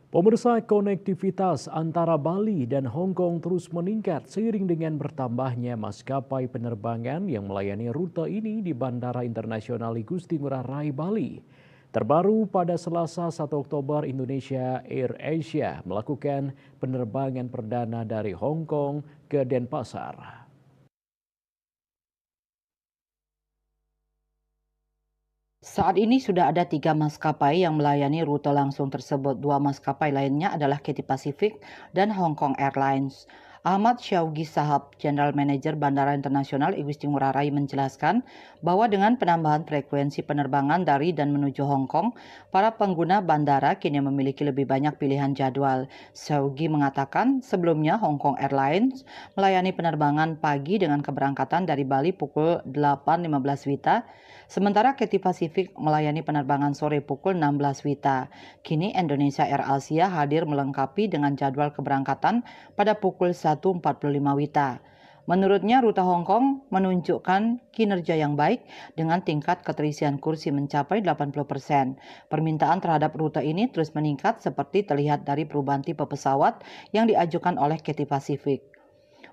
Pemirsa, konektivitas antara Bali dan Hong Kong terus meningkat seiring dengan bertambahnya maskapai penerbangan yang melayani rute ini di Bandara Internasional Igusti Ngurah Rai, Bali. Terbaru pada Selasa 1 Oktober, Indonesia Air Asia melakukan penerbangan perdana dari Hong Kong ke Denpasar. Saat ini sudah ada 3 maskapai yang melayani rute langsung tersebut. 2 maskapai lainnya adalah Cathay Pacific dan Hong Kong Airlines. Ahmad Syaugi Sahab, General Manager Bandara Internasional Igusti Ngurah Rai menjelaskan bahwa dengan penambahan frekuensi penerbangan dari dan menuju Hong Kong, para pengguna bandara kini memiliki lebih banyak pilihan jadwal. Syaugi mengatakan sebelumnya Hong Kong Airlines melayani penerbangan pagi dengan keberangkatan dari Bali pukul 8.15 WITA, sementara Cathay Pacific melayani penerbangan sore pukul 16 WITA. Kini Indonesia Air Asia hadir melengkapi dengan jadwal keberangkatan pada pukul 1.45 WITA. Menurutnya, rute Hong Kong menunjukkan kinerja yang baik dengan tingkat keterisian kursi mencapai 80%. Permintaan terhadap rute ini terus meningkat seperti terlihat dari perubahan tipe pesawat yang diajukan oleh Cathay Pacific.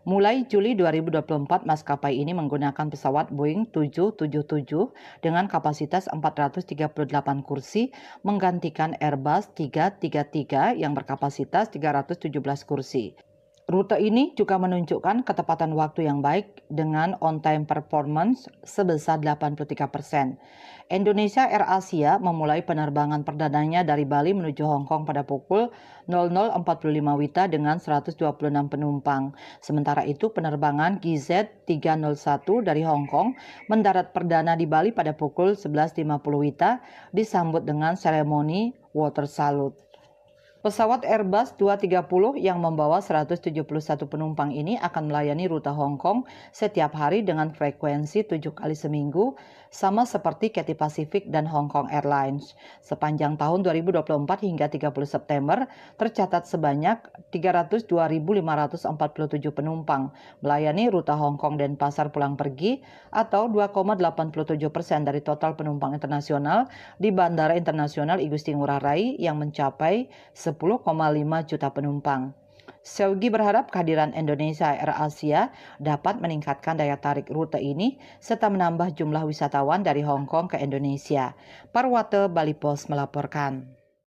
Mulai Juli 2024, maskapai ini menggunakan pesawat Boeing 777 dengan kapasitas 438 kursi menggantikan Airbus 333 yang berkapasitas 317 kursi. Rute ini juga menunjukkan ketepatan waktu yang baik dengan on-time performance sebesar 83%. Indonesia Air Asia memulai penerbangan perdananya dari Bali menuju Hong Kong pada pukul 00.45 WITA dengan 126 penumpang. Sementara itu, penerbangan GZ301 dari Hong Kong mendarat perdana di Bali pada pukul 11.50 WITA disambut dengan seremoni water salute. Pesawat Airbus 230 yang membawa 171 penumpang ini akan melayani rute Hong Kong setiap hari dengan frekuensi 7 kali seminggu, sama seperti Cathay Pacific dan Hong Kong Airlines. Sepanjang tahun 2024 hingga 30 September, tercatat sebanyak 302.547 penumpang melayani rute Hong Kong dan Denpasar pulang pergi atau 2,87% dari total penumpang internasional di Bandara Internasional Igusti Ngurah Rai yang mencapai 10,5 juta penumpang. Syaugi berharap kehadiran Indonesia Air Asia dapat meningkatkan daya tarik rute ini serta menambah jumlah wisatawan dari Hong Kong ke Indonesia. Parwate Bali Post melaporkan.